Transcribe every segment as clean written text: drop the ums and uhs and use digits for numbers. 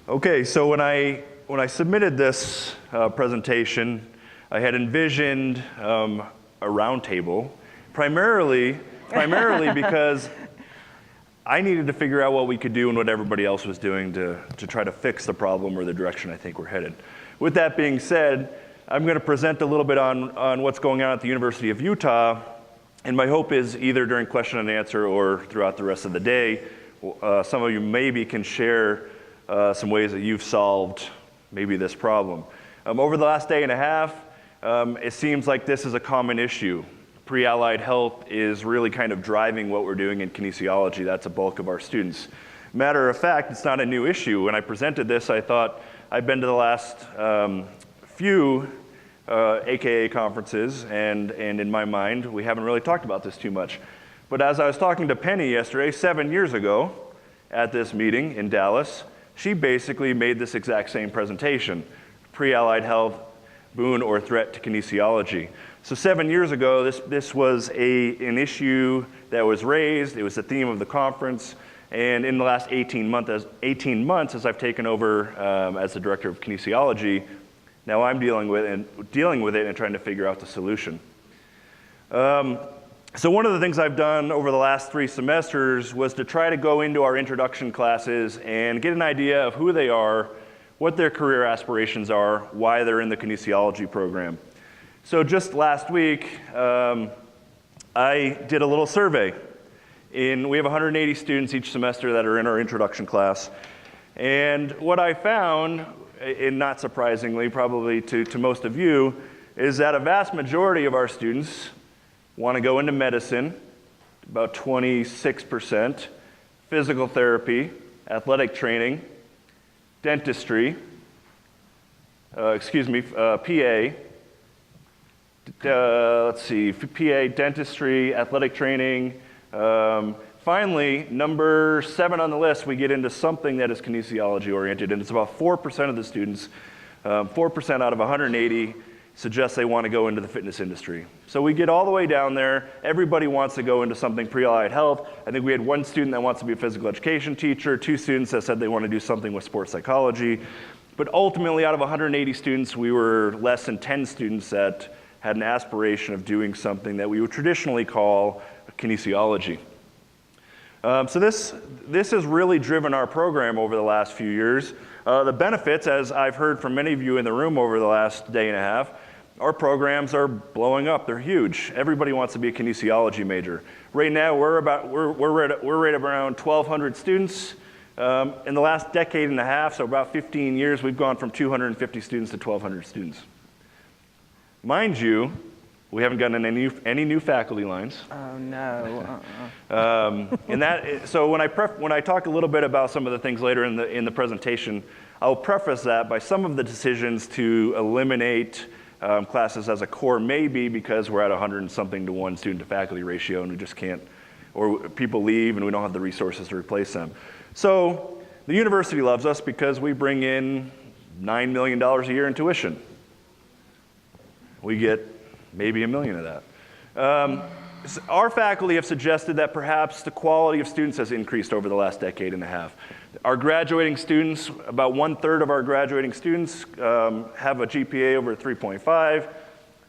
Okay, so when I submitted this presentation, I had envisioned a roundtable, primarily because I needed to figure out what we could do and what everybody else was doing to try to fix the problem or the direction I think we're headed. With that being said, I'm going to present a little bit on what's going on at the University of Utah, and my hope is either during question and answer or throughout the rest of the day, some of you maybe can share some ways that you've solved maybe this problem. Over the last day and a half, it seems like this is a common issue. Pre-allied health is really kind of driving what we're doing in kinesiology. That's a bulk of our students. Matter of fact, it's not a new issue. When I presented this, I thought I've been to the last few AKA conferences, and in my mind, we haven't really talked about this too much. But as I was talking to Penny yesterday, 7 years ago, at this meeting in Dallas, she basically made this exact same presentation, pre-allied health, boon or threat to kinesiology. So 7 years ago, this was an issue that was raised. It was the theme of the conference. And in the last 18 months, as I've taken over as the director of kinesiology, now I'm dealing with it and trying to figure out the solution. So one of the things I've done over the last 3 semesters was to try to go into our introduction classes and get an idea of who they are, what their career aspirations are, why they're in the kinesiology program. So just last week, I did a little survey. We have 180 students each semester that are in our introduction class. And what I found, and not surprisingly probably to most of you, is that a vast majority of our students want to go into medicine, about 26%, physical therapy, athletic training, dentistry, PA, PA, dentistry, athletic training. Finally, number 7 on the list, we get into something that is kinesiology oriented, and it's about 4% of the students, 4% out of 180 suggest they want to go into the fitness industry. So we get all the way down there. Everybody wants to go into something pre-allied health. I think we had 1 student that wants to be a physical education teacher, 2 students that said they want to do something with sports psychology. But ultimately, out of 180 students, we were less than 10 students that had an aspiration of doing something that we would traditionally call kinesiology. So this has really driven our program over the last few years. The benefits, as I've heard from many of you in the room over the last day and a half, our programs are blowing up. They're huge. Everybody wants to be a kinesiology major. Right now, we're right around 1,200 students. In the last decade and a half, so about 15 years, we've gone from 250 students to 1,200 students. Mind you, we haven't gotten any new faculty lines. Oh no. So when I talk a little bit about some of the things later in the presentation, I'll preface that by some of the decisions to eliminate classes as a core may be because we're at 100 and something to 1 student to faculty ratio, and we just can't, or people leave and we don't have the resources to replace them. So the university loves us because we bring in $9 million a year in tuition. We get maybe $1 million of that. Our faculty have suggested that perhaps the quality of students has increased over the last decade and a half. Our graduating students, about 1/3 of our graduating students have a GPA over 3.5.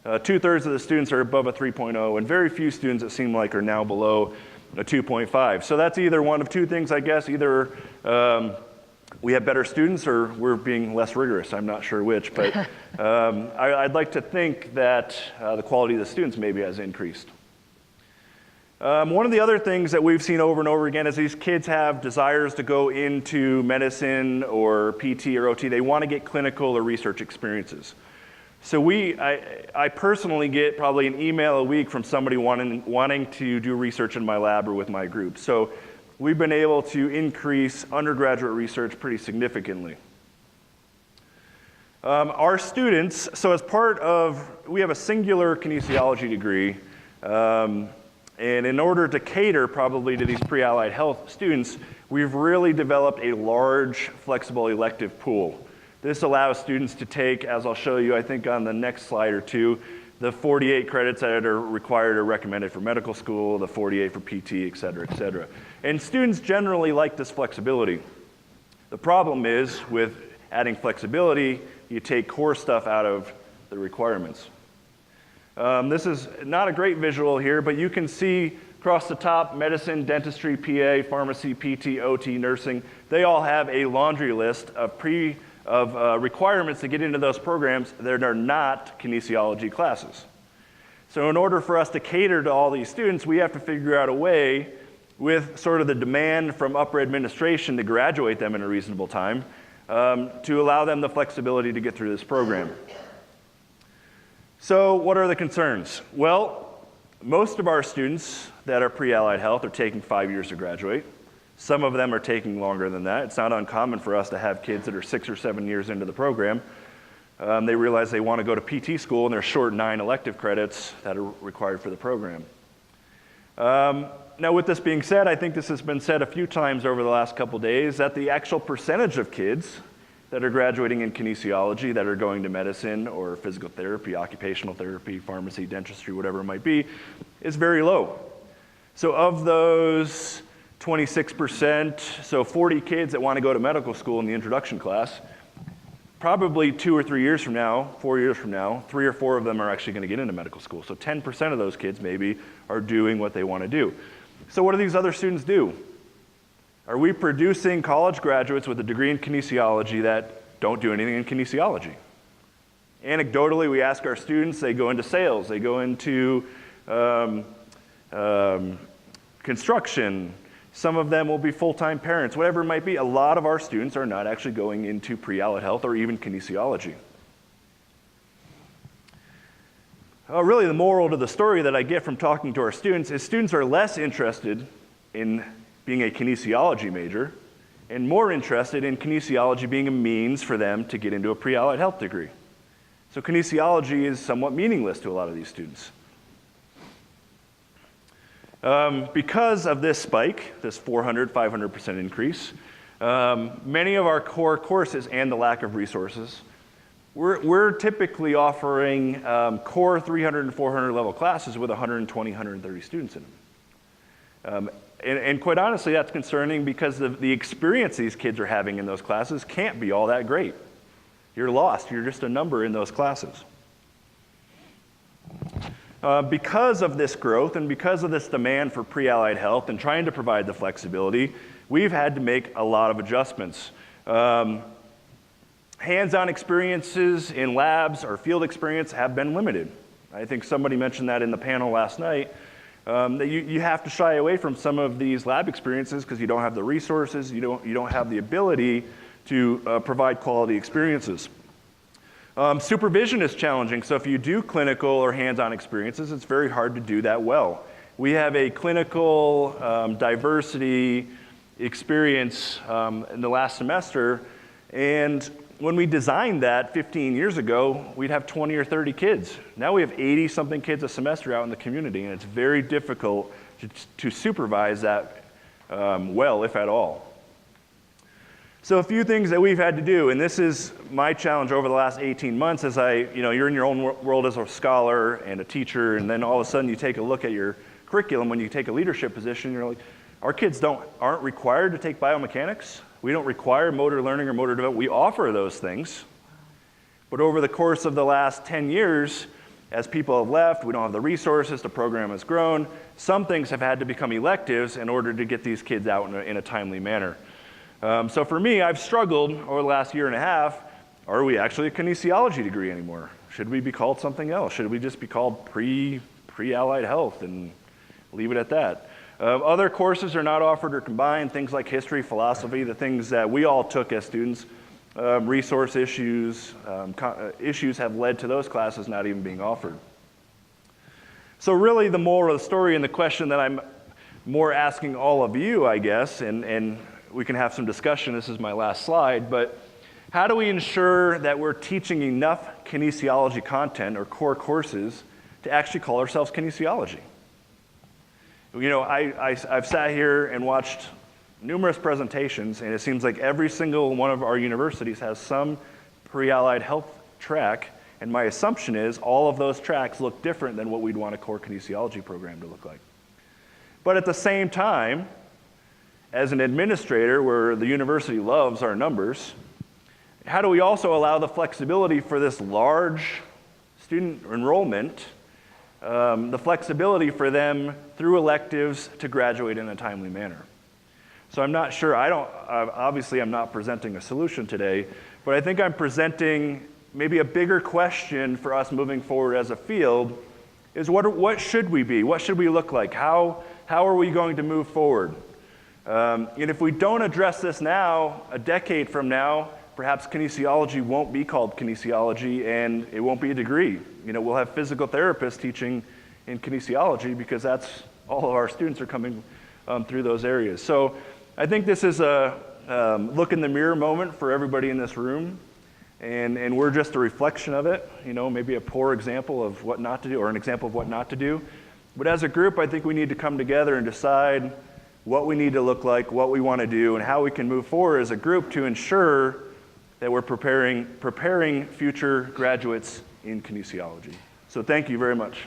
2/3 of the students are above a 3.0, and very few students, it seems like, are now below a 2.5. So that's either one of 2 things, I guess. Either we have better students or we're being less rigorous. I'm not sure which, but I'd like to think that the quality of the students maybe has increased. One of the other things that we've seen over and over again is these kids have desires to go into medicine or PT or OT. They want to get clinical or research experiences. So I personally get probably an email a week from somebody wanting to do research in my lab or with my group. So we've been able to increase undergraduate research pretty significantly. Our students, so as part of, we have a singular kinesiology degree, and in order to cater probably to these pre-allied health students, we've really developed a large flexible elective pool. This allows students to take, as I'll show you, I think on the next slide or 2, the 48 credits that are required or recommended for medical school, the 48 for PT, et cetera, et cetera. And students generally like this flexibility. The problem is, with adding flexibility, you take core stuff out of the requirements. This is not a great visual here, but you can see across the top, medicine, dentistry, PA, pharmacy, PT, OT, nursing, they all have a laundry list of requirements to get into those programs that are not kinesiology classes. So in order for us to cater to all these students, we have to figure out a way with sort of the demand from upper administration to graduate them in a reasonable time to allow them the flexibility to get through this program. So what are the concerns? Well, most of our students that are pre-allied health are taking 5 years to graduate. Some of them are taking longer than that. It's not uncommon for us to have kids that are 6 or 7 years into the program. They realize they want to go to PT school and they're short 9 elective credits that are required for the program. Now with this being said, I think this has been said a few times over the last couple days, that the actual percentage of kids that are graduating in kinesiology that are going to medicine or physical therapy, occupational therapy, pharmacy, dentistry, whatever it might be, is very low. So of those 26%, so 40 kids that want to go to medical school in the introduction class, probably 2 or 3 years from now, 4 years from now, 3 or 4 of them are actually going to get into medical school. So 10% of those kids maybe are doing what they want to do. So what do these other students do? Are we producing college graduates with a degree in kinesiology that don't do anything in kinesiology? Anecdotally, we ask our students, they go into sales, they go into construction. Some of them will be full-time parents, whatever it might be. A lot of our students are not actually going into pre-allied health or even kinesiology. Really, the moral to the story that I get from talking to our students is students are less interested in being a kinesiology major and more interested in kinesiology being a means for them to get into a pre-allied health degree. So kinesiology is somewhat meaningless to a lot of these students. Because of this spike, this 400, 500% increase, many of our core courses and the lack of resources, we're typically offering core 300 and 400 level classes with 120, 130 students in them. And quite honestly, that's concerning because the experience these kids are having in those classes can't be all that great. You're lost. You're just a number in those classes. Because of this growth and because of this demand for pre-allied health and trying to provide the flexibility, we've had to make a lot of adjustments. Hands-on experiences in labs or field experience have been limited. I think somebody mentioned that in the panel last night, that you have to shy away from some of these lab experiences because you don't have the resources, you don't have the ability to provide quality experiences. Supervision is challenging, so if you do clinical or hands-on experiences, it's very hard to do that well. We have a clinical diversity experience in the last semester, and when we designed that 15 years ago, we'd have 20 or 30 kids. Now we have 80-something kids a semester out in the community, and it's very difficult to supervise that well, if at all. So a few things that we've had to do, and this is my challenge over the last 18 months as you're in your own world as a scholar and a teacher, and then all of a sudden you take a look at your curriculum when you take a leadership position, you're like, our kids aren't required to take biomechanics. We don't require motor learning or motor development. We offer those things. But over the course of the last 10 years, as people have left, we don't have the resources, the program has grown. Some things have had to become electives in order to get these kids out in a timely manner. So for me, I've struggled over the last year and a half. Are we actually a kinesiology degree anymore? Should we be called something else? Should we just be called pre-allied health and leave it at that? Other courses are not offered or combined, things like history, philosophy, the things that we all took as students. Resource issues, issues have led to those classes not even being offered. So really the moral of the story and the question that I'm more asking all of you, I guess, and we can have some discussion, this is my last slide, but how do we ensure that we're teaching enough kinesiology content or core courses to actually call ourselves kinesiology? You know, I've sat here and watched numerous presentations, and it seems like every single one of our universities has some pre-allied health track, and my assumption is all of those tracks look different than what we'd want a core kinesiology program to look like. But at the same time, as an administrator, where the university loves our numbers, how do we also allow the flexibility for this large student enrollment, the flexibility for them through electives to graduate in a timely manner? So I'm not sure, obviously I'm not presenting a solution today, but I think I'm presenting maybe a bigger question for us moving forward as a field is what should we be? What should we look like? How are we going to move forward? And if we don't address this now, a decade from now, perhaps kinesiology won't be called kinesiology and it won't be a degree. We'll have physical therapists teaching in kinesiology because that's all of our students are coming through those areas. So I think this is a look in the mirror moment for everybody in this room. And we're just a reflection of it, maybe a poor example of what not to do or an example of what not to do. But as a group, I think we need to come together and decide what we need to look like, what we want to do, and how we can move forward as a group to ensure that we're preparing future graduates in kinesiology. So thank you very much.